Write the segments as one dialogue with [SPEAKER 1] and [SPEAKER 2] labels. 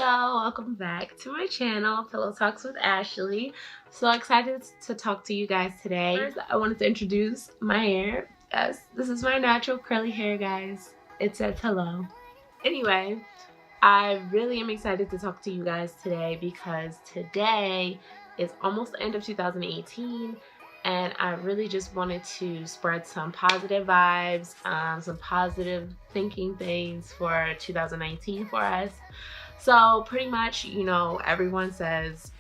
[SPEAKER 1] Hello, welcome back to my channel, Pillow Talks with Ashley. So excited to talk to you guys today. First, I wanted to introduce my hair. Yes, this is my natural curly hair, guys. It says hello. Anyway, I really am excited to talk to you guys today because today is almost the end of 2018 and I really just wanted to spread some positive vibes, some positive thinking things for 2019 for us. So pretty much, you know, everyone says,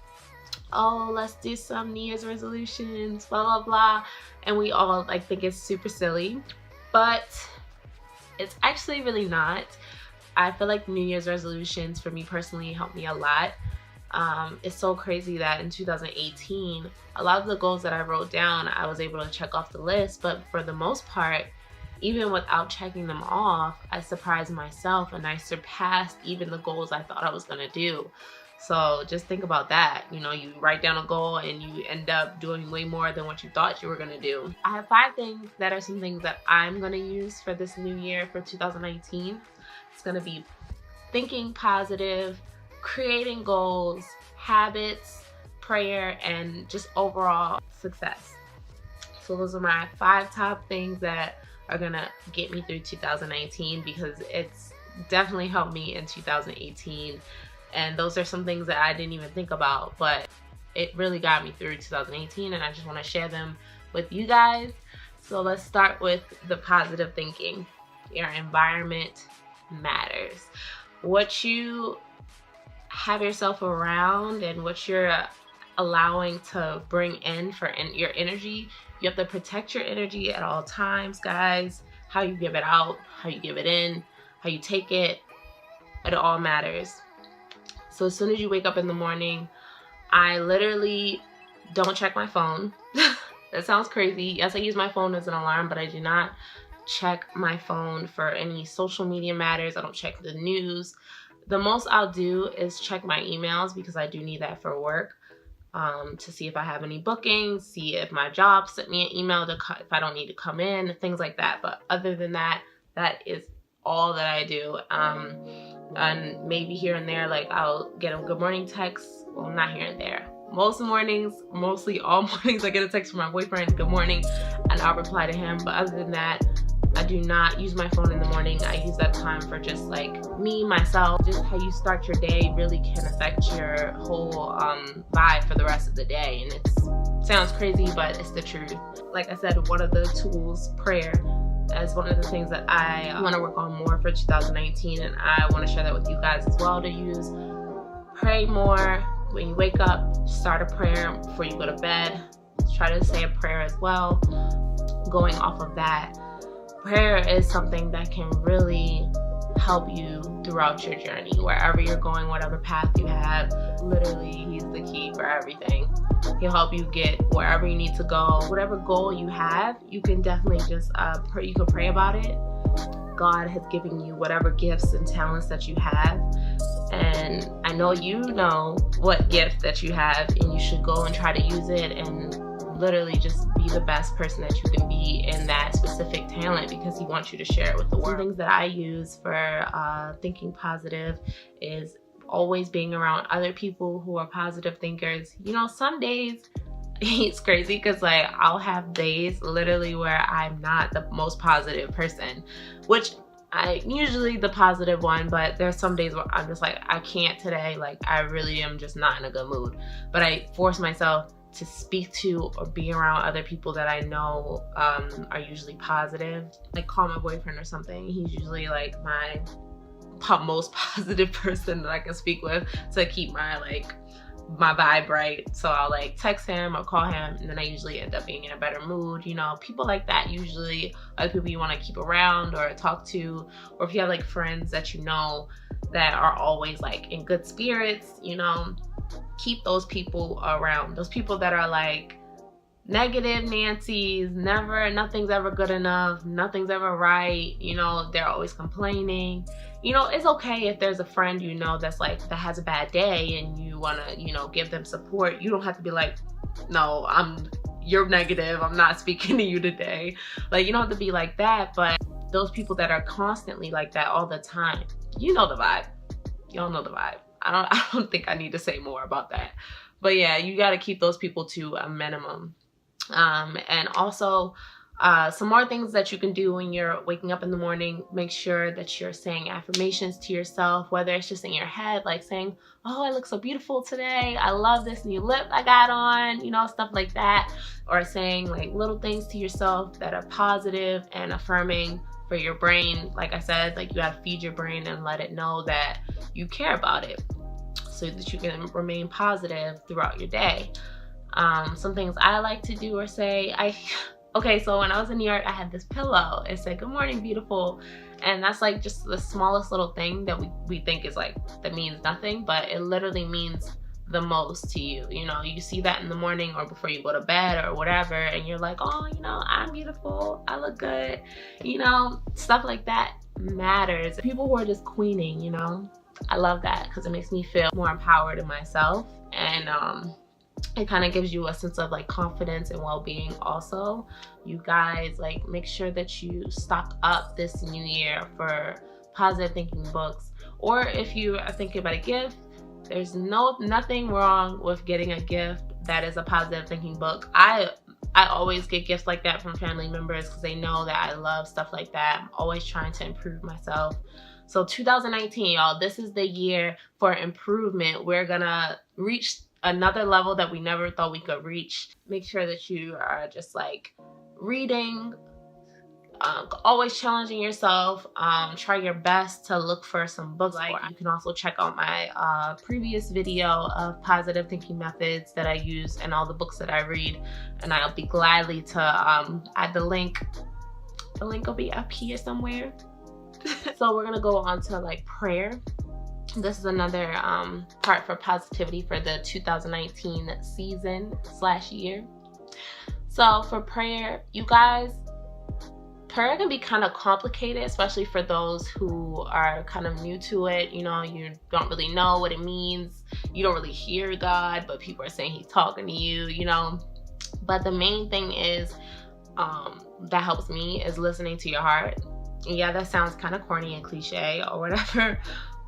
[SPEAKER 1] oh, let's do some New Year's resolutions, blah, blah, blah. And we all think it's super silly, but it's actually really not. I feel like New Year's resolutions for me personally helped me a lot. It's so crazy that in 2018, a lot of the goals that I wrote down, I was able to check off the list, but for the most part, even without checking them off, I surprised myself and I surpassed even the goals I thought I was gonna do. So just think about that. You know, you write down a goal and you end up doing way more than what you thought you were gonna do. I have 5 things that are some things that I'm gonna use for this new year for 2019. It's gonna be thinking positive, creating goals, habits, prayer, and just overall success. So those are my 5 top things that are gonna get me through 2019 because it's definitely helped me in 2018. And those are some things that I didn't even think about, but it really got me through 2018 and I just wanna share them with you guys. So let's start with the positive thinking. Your environment matters. What you have yourself around and what you're allowing to bring in for your energy, you have to protect your energy at all times, guys. How you give it out, how you give it in, how you take it, it all matters. So as soon as you wake up in the morning, I literally don't check my phone. That sounds crazy. Yes, I use my phone as an alarm, but I do not check my phone for any social media matters. I don't check the news. The most I'll do is check my emails because I do need that for work, to see if I have any bookings, see if my job sent me an email if I don't need to come in, things like that. But other than that, that is all that I do. And maybe here and there, I'll get a good morning text. Well, not here and there. Most mornings, mostly all mornings, I get a text from my boyfriend, good morning, and I'll reply to him. But other than that, I do not use my phone in the morning. I use that time for just me, myself. Just how you start your day really can affect your whole vibe for the rest of the day. And it sounds crazy, but it's the truth. Like I said, one of the tools, prayer, is one of the things that I want to work on more for 2019. And I want to share that with you guys as well to use. Pray more. When you wake up, start a prayer before you go to bed. Try to say a prayer as well. Going off of that, prayer is something that can really help you throughout your journey, wherever you're going, whatever path you have. Literally, he's the key for everything. He'll help you get wherever you need to go. Whatever goal you have, you can definitely just you can pray about it. God has given you whatever gifts and talents that you have, and I know you know what gift that you have, and you should go and try to use it and literally just be the best person that you can be in that specific talent because he wants you to share it with the world. Some things that I use for thinking positive is always being around other people who are positive thinkers. You know, some days it's crazy because I'll have days literally where I'm not the most positive person, which I'm usually the positive one, but there's some days where I'm just I can't today. I really am just not in a good mood, but I force myself to speak to or be around other people that I know are usually positive. Call my boyfriend or something. He's usually my most positive person that I can speak with to keep my my vibe right. So I'll text him or call him, and then I usually end up being in a better mood. You know, people like that usually are people you want to keep around or talk to, or if you have friends that you know that are always in good spirits, you know, keep those people around. Those people that are negative Nancy's, nothing's ever good enough, nothing's ever right, you know, they're always complaining. You know, it's okay if there's a friend you know that's that has a bad day and you want to, you know, give them support. You don't have to be no, you're negative, I'm not speaking to you today. You don't have to be like that, but those people that are constantly like that all the time, you know the vibe. Y'all know the vibe. I don't think I need to say more about that. But yeah, you got to keep those people to a minimum. And also, some more things that you can do when you're waking up in the morning. Make sure that you're saying affirmations to yourself, whether it's just in your head, like saying, oh, I look so beautiful today, I love this new lip I got on, you know, stuff like that. Or saying like little things to yourself that are positive and affirming for your brain. Like I said, like you gotta feed your brain and let it know that you care about it, so that you can remain positive throughout your day. Some things I like to do or say, okay, so when I was in New York, I had this pillow. It said, good morning, beautiful. And that's like just the smallest little thing that we think is like, that means nothing, but it literally means the most to you. You know, you see that in the morning or before you go to bed or whatever, and you're like, oh, you know, I'm beautiful, I look good. You know, stuff like that matters. People who are just queening, you know, I love that because it makes me feel more empowered in myself. And it kind of gives you a sense of like confidence and well-being. Also, you guys, like, make sure that you stock up this new year for positive thinking books. Or if you are thinking about a gift, there's nothing wrong with getting a gift that is a positive thinking book. I always get gifts like that from family members because they know that I love stuff like that. I'm always trying to improve myself. So 2019, y'all, this is the year for improvement. We're gonna reach another level that we never thought we could reach. Make sure that you are just like reading, always challenging yourself. Try your best to look for some books. Like, you can also check out my previous video of positive thinking methods that I use and all the books that I read, and I'll be gladly to add the link. The link will be up here somewhere. So we're gonna go on to like prayer. This is another part for positivity for the 2019 season/year. So for prayer, you guys, prayer can be kind of complicated, especially for those who are kind of new to it. You know, you don't really know what it means. You don't really hear God, but people are saying he's talking to you, you know. But the main thing is, that helps me, is listening to your heart. And yeah, that sounds kind of corny and cliche or whatever,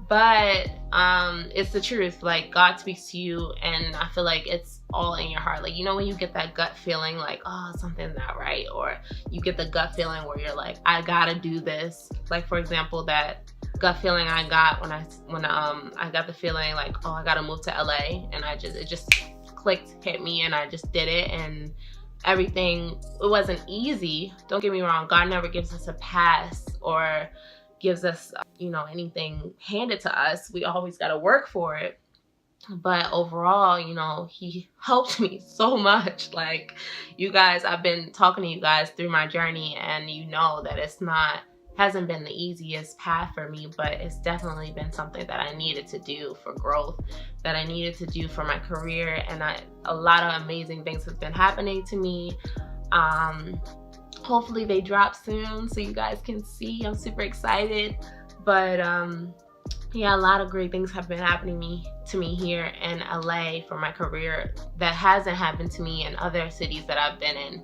[SPEAKER 1] but it's the truth. Like, God speaks to you, and I feel like it's all in your heart. Like, you know, when you get that gut feeling like, oh, something's not right, or you get the gut feeling where you're like, I gotta do this. Like, for example, that gut feeling I got when I got the feeling like, oh, I gotta move to LA, and it just clicked, hit me, and I just did it. And everything, it wasn't easy, don't get me wrong. God never gives us a pass or gives us, you know, anything handed to us. We always got to work for it. But overall, you know, he helped me so much. Like, you guys, I've been talking to you guys through my journey, and you know that hasn't been the easiest path for me, but it's definitely been something that I needed to do for growth, that I needed to do for my career. And a lot of amazing things have been happening to me. Hopefully they drop soon so you guys can see. I'm super excited. But yeah, a lot of great things have been happening to me here in LA for my career that hasn't happened to me in other cities that I've been in.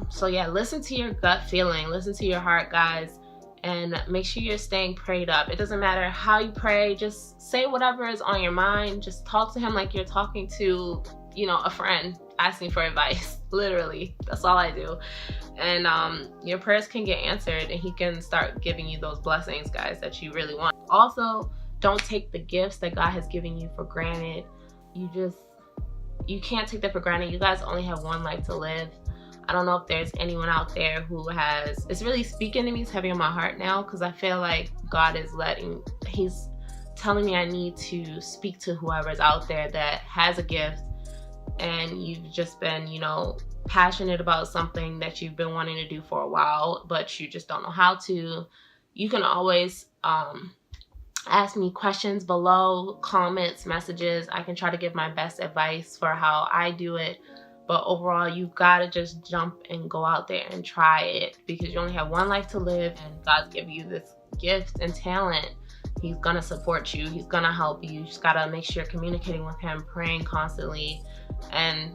[SPEAKER 1] So yeah, listen to your gut feeling, listen to your heart, guys, and make sure you're staying prayed up. It doesn't matter how you pray, just say whatever is on your mind. Just talk to him like you're talking to, you know, a friend asking for advice. Literally, that's all I do. And your prayers can get answered, and he can start giving you those blessings, guys, that you really want. Also, don't take the gifts that God has given you for granted. You can't take that for granted. You guys only have one life to live. I don't know if there's anyone out there who it's really speaking to me. It's heavy on my heart now, because I feel like God is he's telling me I need to speak to whoever's out there that has a gift, and you've just been, you know, passionate about something that you've been wanting to do for a while, but you just don't know how to. You can always ask me questions below, comments, messages. I can try to give my best advice for how I do it. But overall, you've got to just jump and go out there and try it, because you only have one life to live, and God's given you this gift and talent. He's going to support you. He's going to help you. You just got to make sure you're communicating with him, praying constantly, and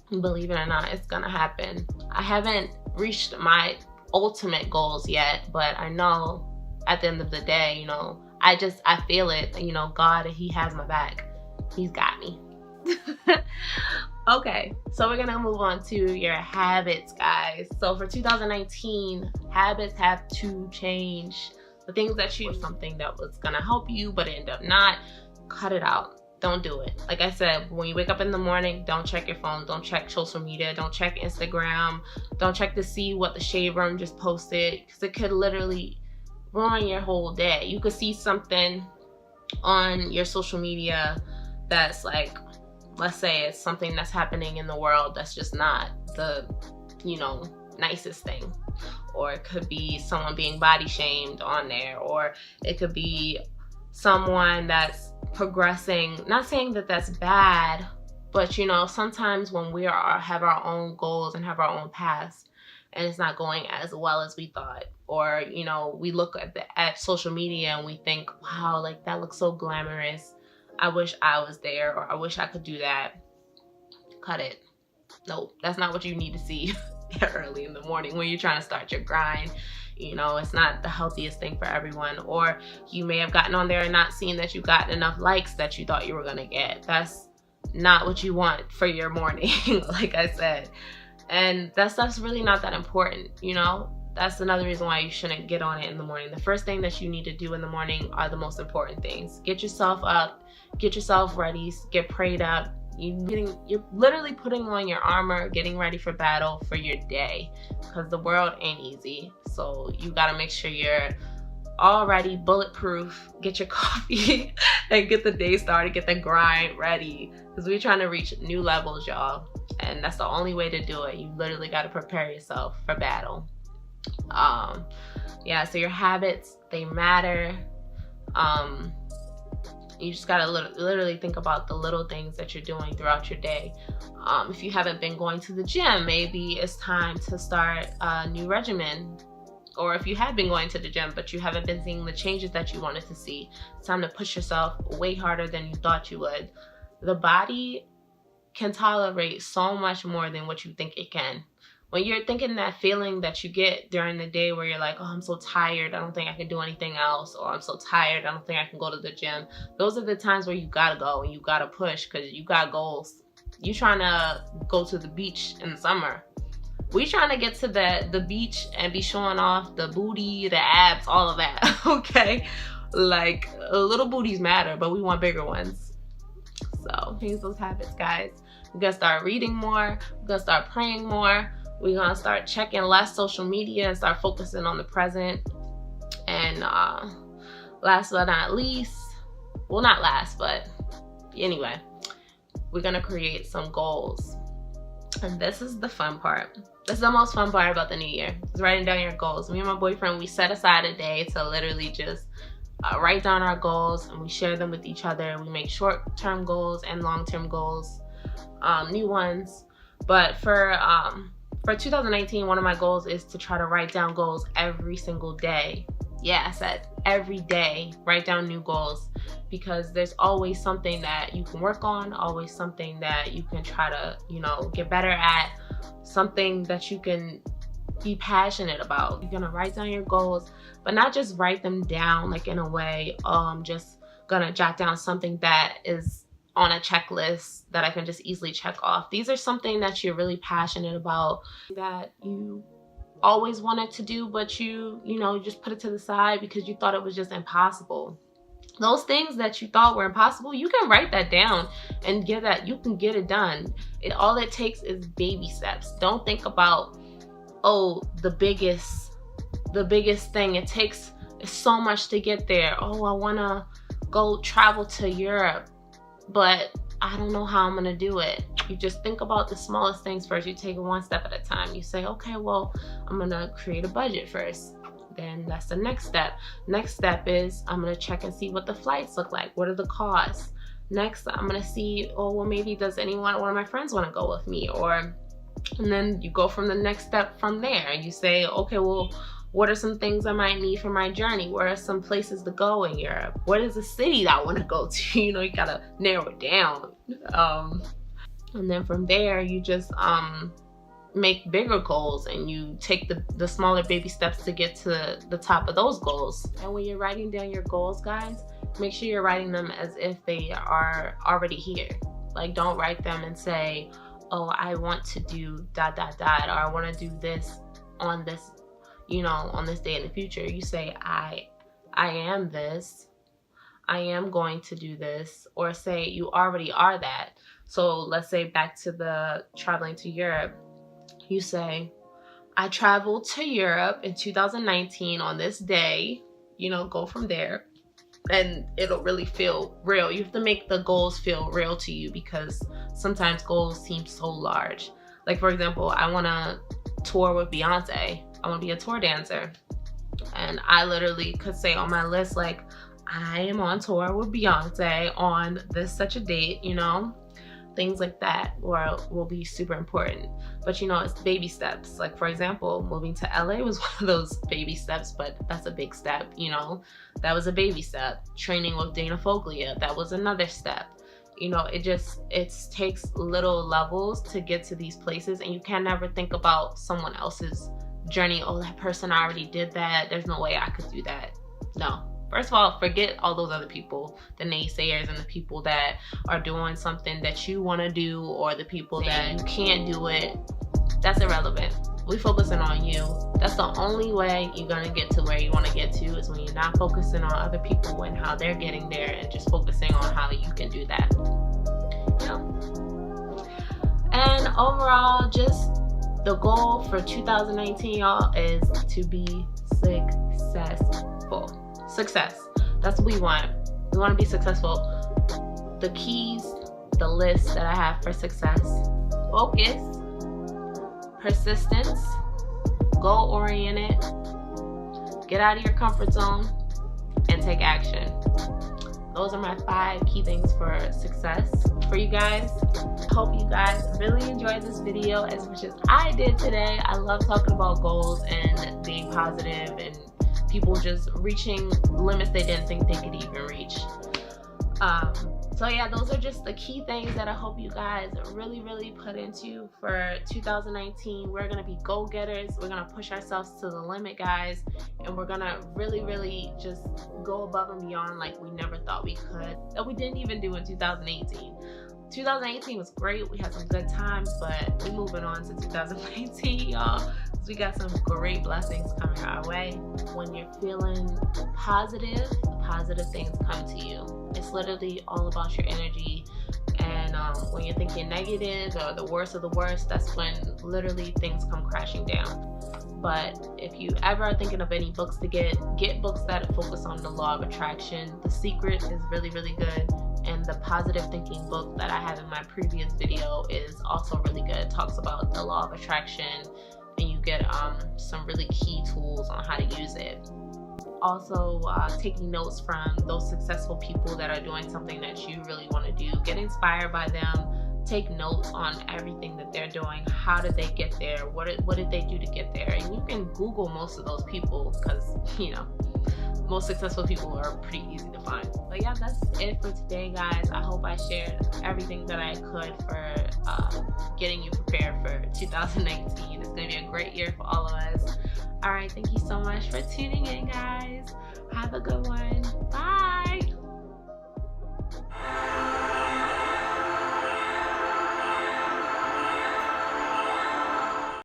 [SPEAKER 1] believe it or not, it's going to happen. I haven't reached my ultimate goals yet, but I know at the end of the day, you know, I feel it. You know, God, he has my back. He's got me. Okay, so we're gonna move on to your habits, guys. So for 2019, habits have to change. The things that you, something that was gonna help you but end up not, cut it out. Don't do it. Like I said, when you wake up in the morning, don't check your phone, don't check social media, don't check Instagram, don't check to see what the shade room just posted, because it could literally ruin your whole day. You could see something on your social media that's like, let's say it's something that's happening in the world that's just not the, you know, nicest thing. Or it could be someone being body shamed on there, or it could be someone that's progressing. Not saying that that's bad, but you know, sometimes when we have our own goals and have our own paths, and it's not going as well as we thought, or you know, we look at social media and we think, wow, like that looks so glamorous, I wish I was there, or I wish I could do that. Cut it. Nope, that's not what you need to see early in the morning when you're trying to start your grind. You know, it's not the healthiest thing for everyone. Or you may have gotten on there and not seen that you got enough likes that you thought you were gonna get. That's not what you want for your morning, like I said. And that stuff's really not that important, you know? That's another reason why you shouldn't get on it in the morning. The first thing that you need to do in the morning are the most important things. Get yourself up, get yourself ready, get prayed up. You're literally putting on your armor, getting ready for battle for your day, because the world ain't easy. So you gotta make sure you're already bulletproof. Get your coffee and get the day started, get the grind ready, because we're trying to reach new levels, y'all. And that's the only way to do it. You literally gotta prepare yourself for battle. Yeah, so your habits, they matter. You just gotta literally think about the little things that you're doing throughout your day. If you haven't been going to the gym, maybe it's time to start a new regimen. Or if you have been going to the gym but you haven't been seeing the changes that you wanted to see, it's time to push yourself way harder than you thought you would. The body can tolerate so much more than what you think it can. When you're thinking that feeling that you get during the day where you're like, oh, I'm so tired, I don't think I can do anything else, or I'm so tired, I don't think I can go to the gym. Those are the times where you gotta go and you gotta push, because you got goals. You trying to go to the beach in the summer. We trying to get to the beach and be showing off the booty, the abs, all of that, okay? Like, little booties matter, but we want bigger ones. So change those habits, guys. We're gonna start reading more, we're gonna start praying more, we're gonna start checking less social media and start focusing on the present. And last but not least, well, not last, but anyway, we're gonna create some goals. And this is the fun part. This is the most fun part about the new year, is writing down your goals. Me and my boyfriend, we set aside a day to literally just write down our goals, and we share them with each other. We make short-term goals and long-term goals, new ones. But for 2019, one of my goals is to try to write down goals every single day. Yeah, I said every day, write down new goals, because there's always something that you can work on, always something that you can try to, you know, get better at, something that you can be passionate about. You're gonna write down your goals, but not just write them down like in a way, just gonna jot down something that is on a checklist that I can just easily check off. These are something that you're really passionate about, that you always wanted to do, but you just put it to the side because you thought it was just impossible. Those things that you thought were impossible, you can write that down and you can get it done. All it takes is baby steps. Don't think about, oh, the biggest thing. It takes so much to get there. Oh, I wanna go travel to Europe, but I don't know how I'm gonna do it. You just think about the smallest things first. You take it one step at a time. You say, okay, well, I'm gonna create a budget first. Then that's the next step. Next step is I'm gonna check and see what the flights look like. What are the costs? Next, I'm gonna see, oh, well, maybe does one of my friends wanna go with me? And then you go from the next step from there. You say, okay, well, what are some things I might need for my journey? Where are some places to go in Europe? What is the city that I want to go to? You know, you gotta narrow it down. And then from there, you just make bigger goals and you take the smaller baby steps to get to the top of those goals. And when you're writing down your goals, guys, make sure you're writing them as if they are already here. Like, don't write them and say, oh, I want to do ... or I want to do this on this, you know, on this day in the future. You say, I am this, I am going to do this, or say you already are that. So let's say back to the traveling to Europe. You say, I traveled to Europe in 2019 on this day, you know, go from there. And it'll really feel real. You have to make the goals feel real to you, because sometimes goals seem so large. Like, for example, I want to tour with Beyonce. I want to be a tour dancer. And I literally could say on my list, like, I am on tour with Beyonce on this such a date, you know? Things like that will be super important. But you know, it's baby steps. Like, for example, moving to LA was one of those baby steps, but that's a big step, you know? That was a baby step. Training with Dana Foglia, that was another step. You know, it takes little levels to get to these places, and you can never think about someone else's journey. Oh, that person already did that, there's no way I could do that. No. First of all, forget all those other people, the naysayers and the people that are doing something that you want to do, or the people that you can't do it. That's irrelevant. We focusing on you. That's the only way you're going to get to where you want to get to, is when you're not focusing on other people and how they're getting there, and just focusing on how you can do that. You know? And overall, just the goal for 2019, y'all, is to be successful. Success. That's what we want. We want to be successful. The keys, the list that I have for success: focus, persistence, goal-oriented, get out of your comfort zone, and take action. Those are my 5 key things for success for you guys. I hope you guys really enjoyed this video as much as I did today. I love talking about goals and being positive, and people just reaching limits they didn't think they could even reach. So yeah, those are just the key things that I hope you guys really put into for 2019. We're gonna be go-getters. We're gonna push ourselves to the limit, guys, and we're gonna really just go above and beyond like we never thought we could, that we didn't even do in 2018. 2018 was great. We had some good times, but we're moving on to 2019, y'all. We got some great blessings coming our way. When you're feeling positive, positive things come to you. It's literally all about your energy. And when you're thinking negative or the worst of the worst, that's when literally things come crashing down. But if you ever are thinking of any books to get books that focus on the law of attraction. The Secret is really good. And the positive thinking book that I have in my previous video is also really good. It talks about the law of attraction, and you get some really key tools on how to use it. Also, taking notes from those successful people that are doing something that you really want to do. Get inspired by them. Take notes on everything that they're doing. How did they get there? What did they do to get there? And you can Google most of those people, because, you know, most successful people are pretty easy to find. But yeah, that's it for today, guys. I hope I shared everything that I could for getting you prepared for 2019. It's gonna be a great year for all of us. All right, thank you so much for tuning in, guys. Have a good one. Bye.